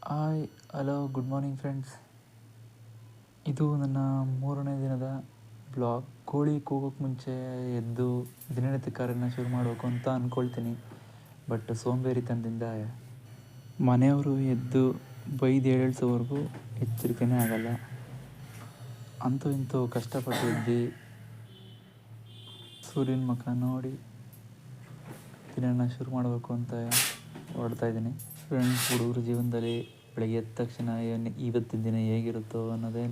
Hi hello good morning friends. ಇದು ನನ್ನ 3ನೇ ದಿನದ ಬ್ಲಾಗ್. ಕೋಳಿ ಕೂಗೋಕ್ಕೆ ಮುಂಚೆ ಎದ್ದು ದಿನನಿತ್ಯ ಕಾರ್ಯನ ಶುರು ಮಾಡಬೇಕು ಅಂತ ಅಂದ್ಕೊಳ್ತೀನಿ. ಬಟ್ ಸೋಂಬೇರಿತನದಿಂದ ಮನೆಯವರು ಎದ್ದು ಬೈದು ಏಳಿಸೋವರೆಗೂ ಎಚ್ಚರಿಕೆನೇ ಆಗಲ್ಲ. ಅಂತೂ ಇಂತೂ ಕಷ್ಟಪಟ್ಟು ಎದ್ದು ಸೂರ್ಯನ ಮುಖ ನೋಡಿ ದಿನನ ಶುರು ಮಾಡಬೇಕು ಅಂತ ಹೊರಡ್ತಾಯಿದ್ದೀನಿ. ಫ್ರೆಂಡ್ಸ್, ಹುಡುಗರ ಜೀವನದಲ್ಲಿ ಬೆಳಗ್ಗೆ ಎದ್ದ ತಕ್ಷಣ ಇವತ್ತಿನ ದಿನ ಹೇಗಿರುತ್ತೋ ಅನ್ನೋದೇ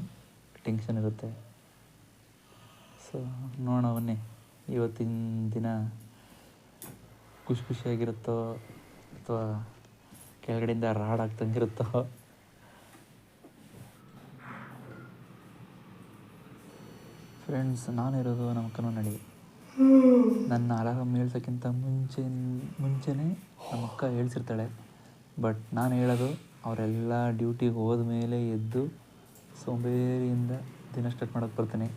ಟೆನ್ಷನ್ ಇರುತ್ತೆ. ಸೊ ನೋಡೋಣ ಬನ್ನಿ, ಇವತ್ತಿನ ದಿನ ಖುಷಿಯಾಗಿರುತ್ತೋ ಅಥವಾ ಕೆಳಗಡೆಯಿಂದ ರಾಡ್ ಆಗ್ತಂಗಿರುತ್ತೋ. ಫ್ರೆಂಡ್ಸ್, ನಾನಿರೋದು ನಮ್ಮ ಕನ್ನಡಿ. ನನ್ನ ಅಲಾರಾಮ್ ಹೇಳ್ಸೋಕ್ಕಿಂತ ಮುಂಚೆನೇ ನಮ್ಮ ಅಕ್ಕ ಹೇಳ್ಸಿರ್ತಾಳೆ. ಬಟ್ ನಾನು ಹೇಳೋದು ಅವರೆಲ್ಲ ಡ್ಯೂಟಿಗೆ ಹೋದ ಮೇಲೆ ಎದ್ದು ಸೋಂಬೇರಿಯಿಂದ ದಿನ ಸ್ಟಾರ್ಟ್ ಮಾಡೋಕ್ಕೆ ಬರ್ತೀನಿ.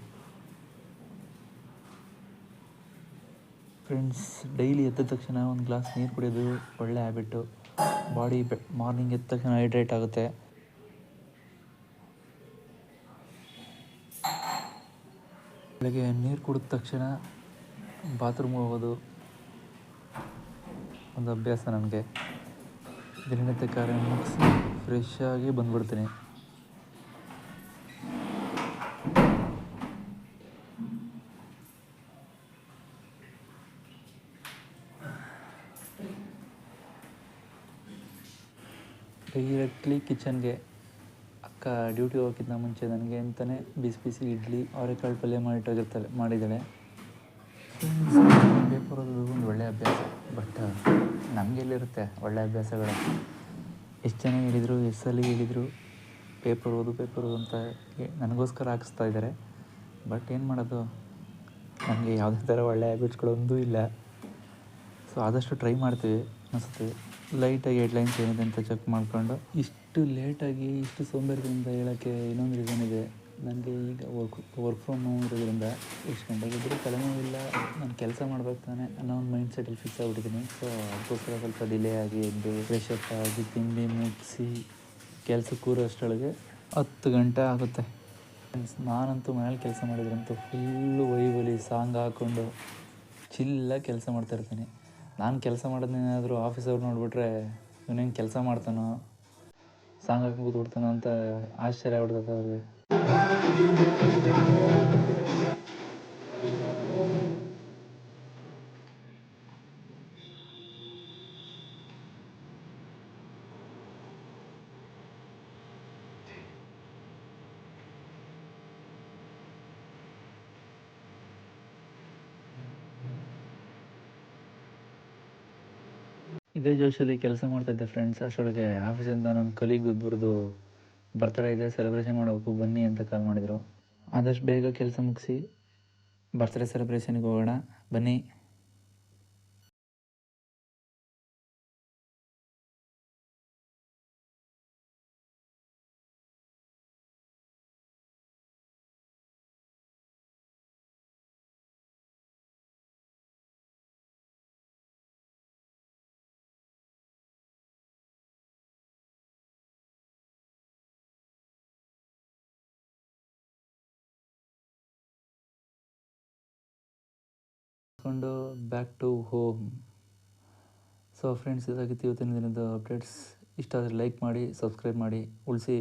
ಫ್ರೆಂಡ್ಸ್, ಡೈಲಿ ಎದ್ದ ತಕ್ಷಣ ಒಂದು ಗ್ಲಾಸ್ ನೀರು ಕುಡಿಯೋದು ಒಳ್ಳೆ ಹ್ಯಾಬಿಟ್ಟು. ಬಾಡಿ ಮಾರ್ನಿಂಗ್ ಎದ್ದ ತಕ್ಷಣ ಹೈಡ್ರೇಟ್ ಆಗುತ್ತೆ. ಬೆಳಗ್ಗೆ ನೀರು ಕುಡಿದ ತಕ್ಷಣ ಬಾತ್ರೂಮ್ ಹೋಗೋದು ಒಂದು ಅಭ್ಯಾಸ ನನಗೆ. ದಿನನಿತ್ಯ ಕಾರ್ಯ ಮುಗಿಸಿ ಫ್ರೆಶ್ ಆಗಿ ಬಂದ್ಬಿಡ್ತೀನಿ. ಡೈರೆಕ್ಟ್ಲಿ ಕಿಚನ್ಗೆ. ಅಕ್ಕ ಡ್ಯೂಟಿ ಹೋಗೋಕ್ಕಿಂತ ಮುಂಚೆ ನನಗೆ ಅಂತಲೇ ಬಿಸಿ ಇಡ್ಲಿ ಅವರೆಕಾಳು ಪಲ್ಯ ಮಾಡಿದ್ದಾಳೆ. ಪೇಪರ್ ಓದೋದು ಒಂದು ಒಳ್ಳೆಯ ಅಭ್ಯಾಸ. ಬಟ್ ನಮಗೆಲ್ಲಿರುತ್ತೆ ಒಳ್ಳೆಯ ಅಭ್ಯಾಸಗಳು. ಎಷ್ಟು ಜನ ಹೇಳಿದರು, ಎಷ್ಟು ಸಲ ಹೇಳಿದರು ಪೇಪರ್ ಓದು ಅಂತ ನನಗೋಸ್ಕರ ಹಾಕಿಸ್ತಾ ಇದ್ದಾರೆ. ಬಟ್ ಏನು ಮಾಡೋದು, ನನಗೆ ಯಾವುದೇ ಥರ ಒಳ್ಳೆಯ ಹ್ಯಾಬಿಟ್ಸ್ಗಳೊಂದೂ ಇಲ್ಲ. ಸೊ ಆದಷ್ಟು ಟ್ರೈ ಮಾಡ್ತೀವಿ ಅನಿಸುತ್ತೆ. ಲೈಟಾಗಿ ಹೆಡ್ಲೈನ್ಸ್ ಏನಿದೆ ಅಂತ ಚೆಕ್ ಮಾಡಿಕೊಂಡು. ಇಷ್ಟು ಲೇಟಾಗಿ ಇಷ್ಟು ಸೋಂಬೇರಿದಿಂದ ಹೇಳೋಕ್ಕೆ ಇನ್ನೊಂದು ರೀಸನ್ ಇದೆ. ನನಗೆ ಈಗ ವರ್ಕ್ ಫ್ರಮ್ ಹೋಮ್ ಇರೋದ್ರಿಂದ ಎಷ್ಟು ಗಂಟೆಗೆ ಇದ್ದರೂ ತಲೆನೋವಿಲ್ಲ, ನಾನು ಕೆಲಸ ಮಾಡ್ಬೇಕು ತಾನೆ ಅನ್ನೋ ಒಂದು ಮೈಂಡ್ ಸೆಟಲ್ಲಿ ಫಿಕ್ಸ್ ಆಗಿಬಿಟ್ಟಿದ್ದೀನಿ. ಸೊ ಅದಕ್ಕೋಸ್ಕರ ಸ್ವಲ್ಪ ಡಿಲೇ ಆಗಿ ಎದ್ದು ಫ್ರೆಶಪ್ ಆಗಿ ತಿಂಡಿ ಮುಗಿಸಿ ಕೆಲಸಕ್ಕೆ ಕೂರೋ ಅಷ್ಟರೊಳಗೆ 10 ಗಂಟೆ ಆಗುತ್ತೆ. ನಾನಂತೂ ಮನೇಲಿ ಕೆಲಸ ಮಾಡಿದ್ರಂತೂ ಫುಲ್ಲು ವೈಬಲಿ ಸಾಂಗ್ ಹಾಕ್ಕೊಂಡು ಚಿಲ್ಲಾಗಿ ಕೆಲಸ ಮಾಡ್ತಾಯಿರ್ತೀನಿ. ನಾನು ಕೆಲಸ ಮಾಡೋದನ್ನೇನಾದರೂ ಆಫೀಸವ್ರು ನೋಡಿಬಿಟ್ರೆ ಇವನೇನು ಕೆಲಸ ಮಾಡ್ತಾನೋ, ಸಾಂಗ್ ಹಾಕಿ ಕೂತ್ಬಿಡ್ತಾನೋ ಅಂತ ಆಶ್ಚರ್ಯ ಆಗ್ಬಿಡ್ತದೆ ಅವ್ರಿಗೆ. ಇದೇ ಜೋಶಲ್ಲಿ ಕೆಲಸ ಮಾಡ್ತಾಯಿದ್ದೆ ಫ್ರೆಂಡ್ಸ್. ಅಷ್ಟರೊಳಗೆ ಆಫೀಸಿಂದ ನನ್ನ ಕಲೀಗ್ ಒಬ್ಬರದು ಬರ್ತ್ಡೇ ಇದೆ, ಸೆಲೆಬ್ರೇಷನ್ ಮಾಡಬೇಕು ಬನ್ನಿ ಅಂತ ಕಾಲ್ ಮಾಡಿದರು. ಆದಷ್ಟು ಬೇಗ ಕೆಲಸ ಮುಗಿಸಿ ಬರ್ತ್ಡೇ ಸೆಲೆಬ್ರೇಷನ್ಗೆ ಹೋಗೋಣ ಬನ್ನಿ. Back to home. So friends, ಇದಾಗಿತ್ತು ಇವತ್ತಿನ ದಿನದ ಅಪ್ಡೇಟ್ಸ್. ಇಷ್ಟ ಆದರೆ ಲೈಕ್ ಮಾಡಿ, ಸಬ್ಸ್ಕ್ರೈಬ್ ಮಾಡಿ, ಉಳಿಸಿ.